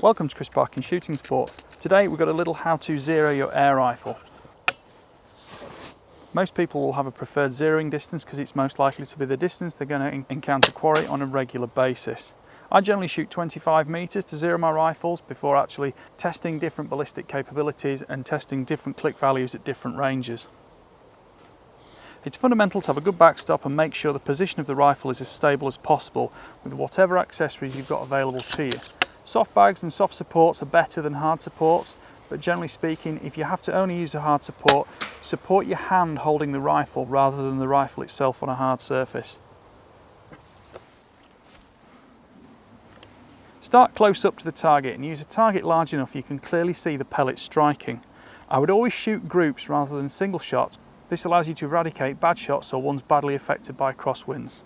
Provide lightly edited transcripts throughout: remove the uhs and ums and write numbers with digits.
Welcome to Chris Parkin Shooting Sports. Today we've got a little how to zero your air rifle. Most people will have a preferred zeroing distance because it's most likely to be the distance they're going to encounter quarry on a regular basis. I generally shoot 25 metres to zero my rifles before actually testing different ballistic capabilities and testing different click values at different ranges. It's fundamental to have a good backstop and make sure the position of the rifle is as stable as possible with whatever accessories you've got available to you. Soft bags and soft supports are better than hard supports, but generally speaking, if you have to only use a hard support, support your hand holding the rifle rather than the rifle itself on a hard surface. Start close up to the target and use a target large enough you can clearly see the pellet striking. I would always shoot groups rather than single shots. This allows you to eradicate bad shots or ones badly affected by crosswinds.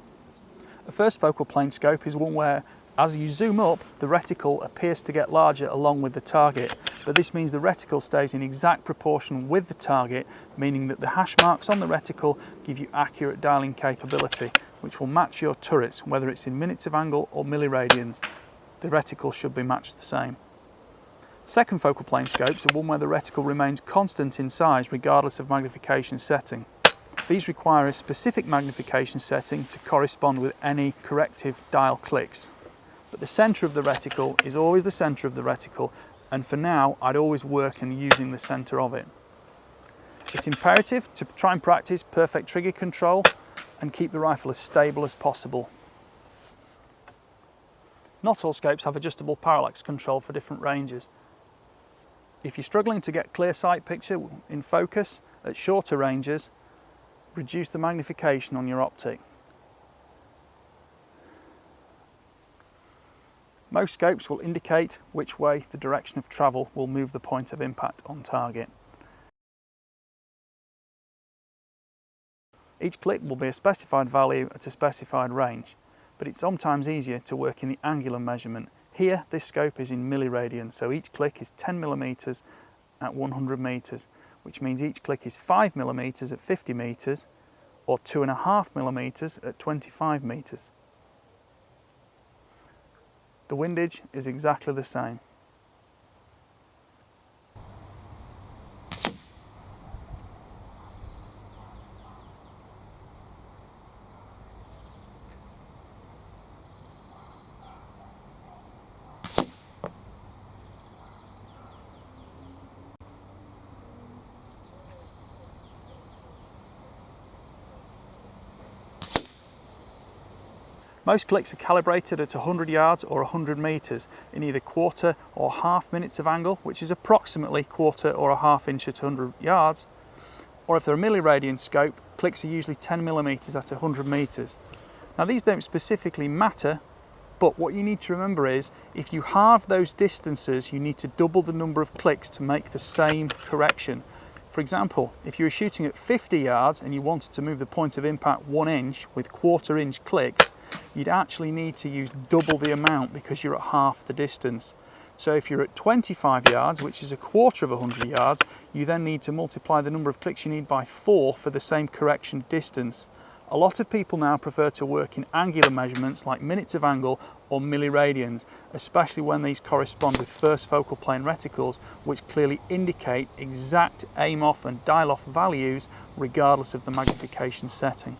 A first focal plane scope is one where, as you zoom up, the reticle appears to get larger along with the target, but this means the reticle stays in exact proportion with the target, meaning that the hash marks on the reticle give you accurate dialing capability, which will match your turrets, whether it's in minutes of angle or milliradians. The reticle should be matched the same. Second focal plane scopes are one where the reticle remains constant in size regardless of magnification setting. These require a specific magnification setting to correspond with any corrective dial clicks. But the centre of the reticle is always the centre of the reticle, and for now I'd always work in using the centre of it. It's imperative to try and practice perfect trigger control and keep the rifle as stable as possible. Not all scopes have adjustable parallax control for different ranges. If you're struggling to get clear sight picture in focus at shorter ranges, reduce the magnification on your optic. Most scopes will indicate which way the direction of travel will move the point of impact on target. Each click will be a specified value at a specified range, but it's sometimes easier to work in the angular measurement. Here, this scope is in milliradians, so each click is 10 millimeters at 100 meters, which means each click is 5 millimeters at 50 meters, or 2.5 millimeters at 25 meters. The windage is exactly the same. Most clicks are calibrated at 100 yards or 100 meters in either quarter or half minutes of angle, which is approximately quarter or a half inch at 100 yards, or if they're a milliradian scope, clicks are usually 10 millimeters at 100 meters. Now these don't specifically matter, but what you need to remember is if you halve those distances, you need to double the number of clicks to make the same correction. For example, if you were shooting at 50 yards and you wanted to move the point of impact 1 inch with quarter-inch clicks, you'd actually need to use double the amount because you're at half the distance. So if you're at 25 yards, which is a quarter of 100 yards, you then need to multiply the number of clicks you need by 4 for the same correction distance. A lot of people now prefer to work in angular measurements like minutes of angle or milliradians, especially when these correspond with first focal plane reticles, which clearly indicate exact aim off and dial off values regardless of the magnification setting.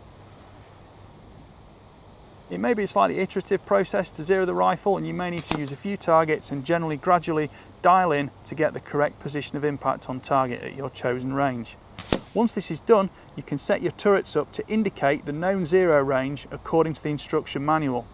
It may be a slightly iterative process to zero the rifle, and you may need to use a few targets and generally gradually dial in to get the correct position of impact on target at your chosen range. Once this is done, you can set your turrets up to indicate the known zero range according to the instruction manual.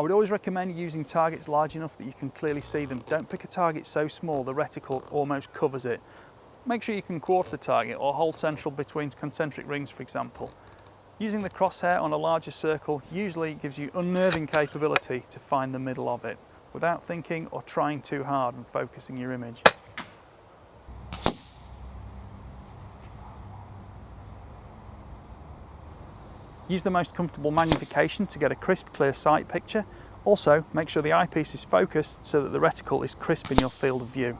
I would always recommend using targets large enough that you can clearly see them. Don't pick a target so small the reticle almost covers it. Make sure you can quarter the target or hold central between concentric rings, for example. Using the crosshair on a larger circle usually gives you unnerving capability to find the middle of it without thinking or trying too hard and focusing your image. Use the most comfortable magnification to get a crisp, clear sight picture. Also, make sure the eyepiece is focused so that the reticle is crisp in your field of view.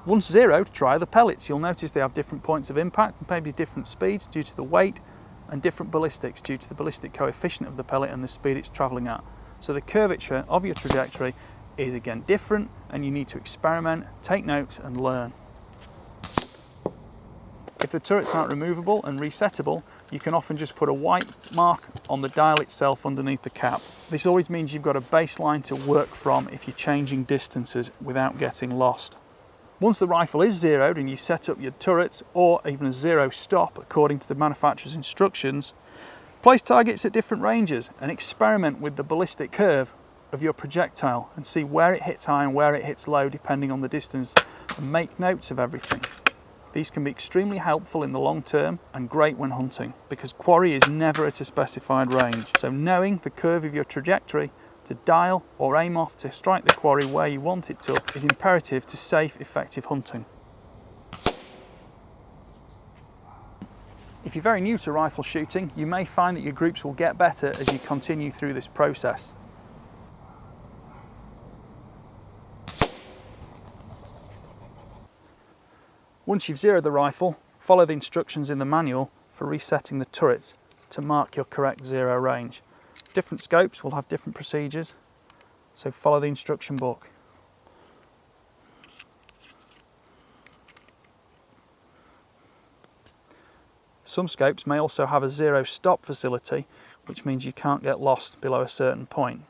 Once zeroed, try the pellets. You'll notice they have different points of impact and maybe different speeds due to the weight, and different ballistics due to the ballistic coefficient of the pellet and the speed it's travelling at. So the curvature of your trajectory is again different, and you need to experiment, take notes and learn. If the turrets aren't removable and resettable, you can often just put a white mark on the dial itself underneath the cap. This always means you've got a baseline to work from if you're changing distances without getting lost. Once the rifle is zeroed and you've set up your turrets, or even a zero stop according to the manufacturer's instructions, place targets at different ranges and experiment with the ballistic curve of your projectile and see where it hits high and where it hits low depending on the distance, and make notes of everything. These can be extremely helpful in the long term and great when hunting, because quarry is never at a specified range. So knowing the curve of your trajectory to dial or aim off to strike the quarry where you want it to is imperative to safe, effective hunting. If you're very new to rifle shooting, you may find that your groups will get better as you continue through this process. Once you've zeroed the rifle, follow the instructions in the manual for resetting the turrets to mark your correct zero range. Different scopes will have different procedures, so follow the instruction book. Some scopes may also have a zero stop facility, which means you can't get lost below a certain point.